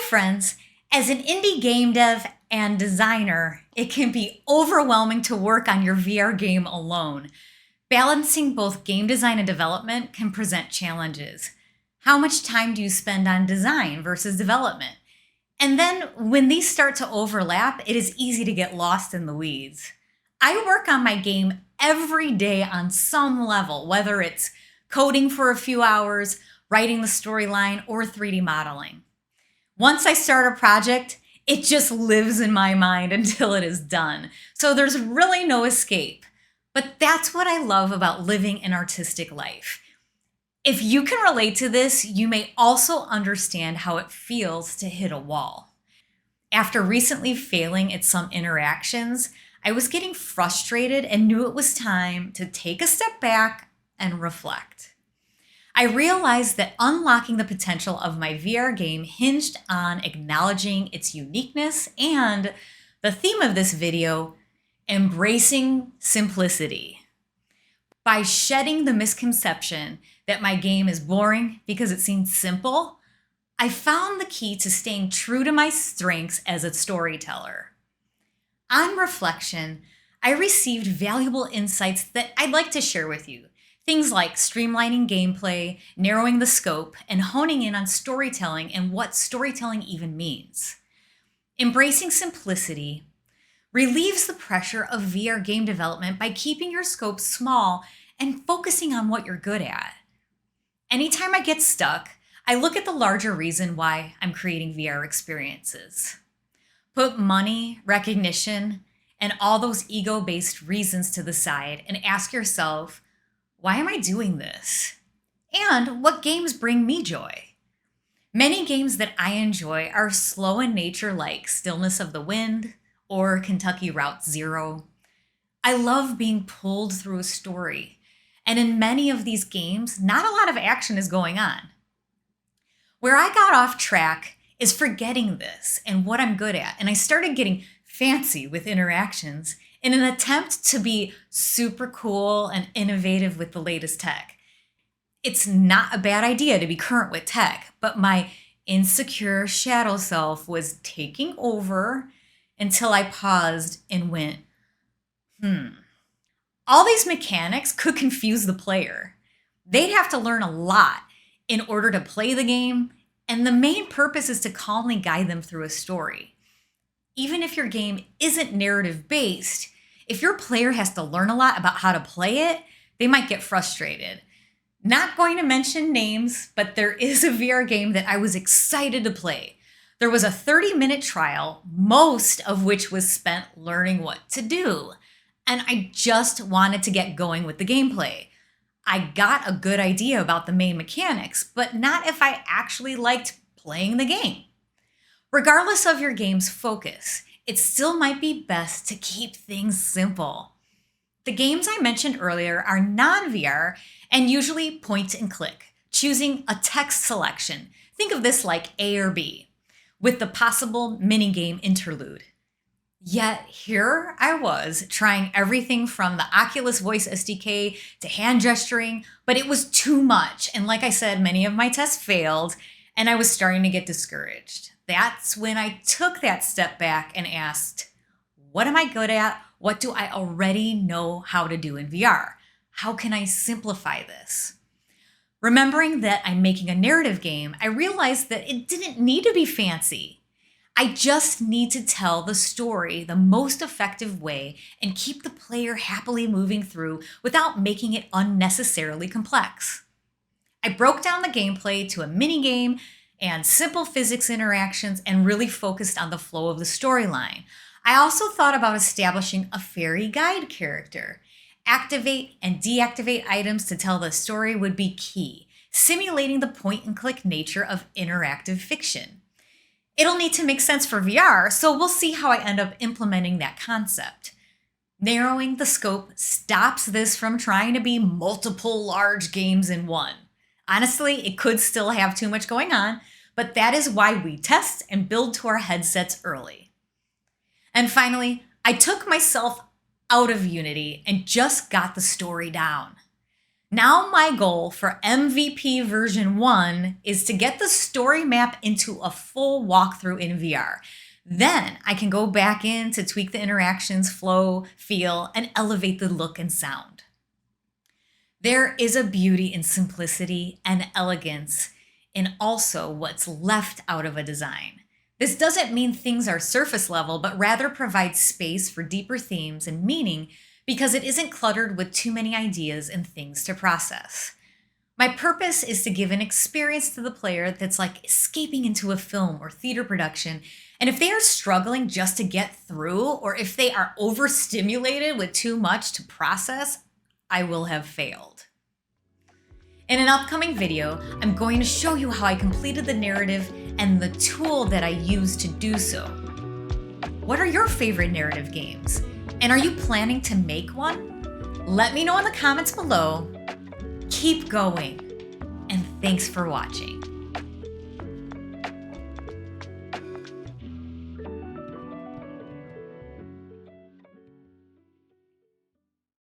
Hi friends, as an indie game dev and designer, it can be overwhelming to work on your VR game alone. Balancing both game design and development can present challenges. How much time do you spend on design versus development? And then when these start to overlap, it is easy to get lost in the weeds. I work on my game every day on some level, whether it's coding for a few hours, writing the storyline, or 3D modeling. Once I start a project, it just lives in my mind until it is done. So there's really no escape. But that's what I love about living an artistic life. If you can relate to this, you may also understand how it feels to hit a wall. After recently failing at some interactions, I was getting frustrated and knew it was time to take a step back and reflect. I realized that unlocking the potential of my VR game hinged on acknowledging its uniqueness and the theme of this video, embracing simplicity. By shedding the misconception that my game is boring because it seems simple, I found the key to staying true to my strengths as a storyteller. On reflection, I received valuable insights that I'd like to share with you. Things like streamlining gameplay, narrowing the scope, and honing in on storytelling and what storytelling even means. Embracing simplicity relieves the pressure of VR game development by keeping your scope small and focusing on what you're good at. Anytime I get stuck, I look at the larger reason why I'm creating VR experiences. Put money, recognition, and all those ego-based reasons to the side and ask yourself, why am I doing this? And what games bring me joy? Many games that I enjoy are slow in nature, like Stillness of the Wind or Kentucky Route Zero. I love being pulled through a story, and in many of these games, not a lot of action is going on. Where I got off track is forgetting this and what I'm good at, and I started getting fancy with interactions in an attempt to be super cool and innovative with the latest tech. It's not a bad idea to be current with tech, but my insecure shadow self was taking over until I paused and went, all these mechanics could confuse the player. They'd have to learn a lot in order to play the game, and the main purpose is to calmly guide them through a story. Even if your game isn't narrative-based, if your player has to learn a lot about how to play it, they might get frustrated. Not going to mention names, but there is a VR game that I was excited to play. There was a 30-minute trial, most of which was spent learning what to do. And I just wanted to get going with the gameplay. I got a good idea about the main mechanics, but not if I actually liked playing the game. Regardless of your game's focus, it still might be best to keep things simple. The games I mentioned earlier are non-VR and usually point and click, choosing a text selection. Think of this like A or B, with the possible minigame interlude. Yet here I was trying everything from the Oculus Voice SDK to hand gesturing, but it was too much. And like I said, many of my tests failed and I was starting to get discouraged. That's when I took that step back and asked, what am I good at? What do I already know how to do in VR? How can I simplify this? Remembering that I'm making a narrative game, I realized that it didn't need to be fancy. I just need to tell the story the most effective way and keep the player happily moving through without making it unnecessarily complex. I broke down the gameplay to a mini game and simple physics interactions and really focused on the flow of the storyline. I also thought about establishing a fairy guide character. Activate and deactivate items to tell the story would be key, simulating the point-and-click nature of interactive fiction. It'll need to make sense for VR, so we'll see how I end up implementing that concept. Narrowing the scope stops this from trying to be multiple large games in one. Honestly, it could still have too much going on, but that is why we test and build to our headsets early. And finally, I took myself out of Unity and just got the story down. Now my goal for MVP version 1 is to get the story map into a full walkthrough in VR. Then I can go back in to tweak the interactions, flow, feel, and elevate the look and sound. There is a beauty in simplicity and elegance in also what's left out of a design. This doesn't mean things are surface level, but rather provides space for deeper themes and meaning because it isn't cluttered with too many ideas and things to process. My purpose is to give an experience to the player that's like escaping into a film or theater production. And if they are struggling just to get through, or if they are overstimulated with too much to process, I will have failed. In an upcoming video, I'm going to show you how I completed the narrative and the tool that I used to do so. What are your favorite narrative games? And are you planning to make one? Let me know in the comments below. Keep going, and thanks for watching.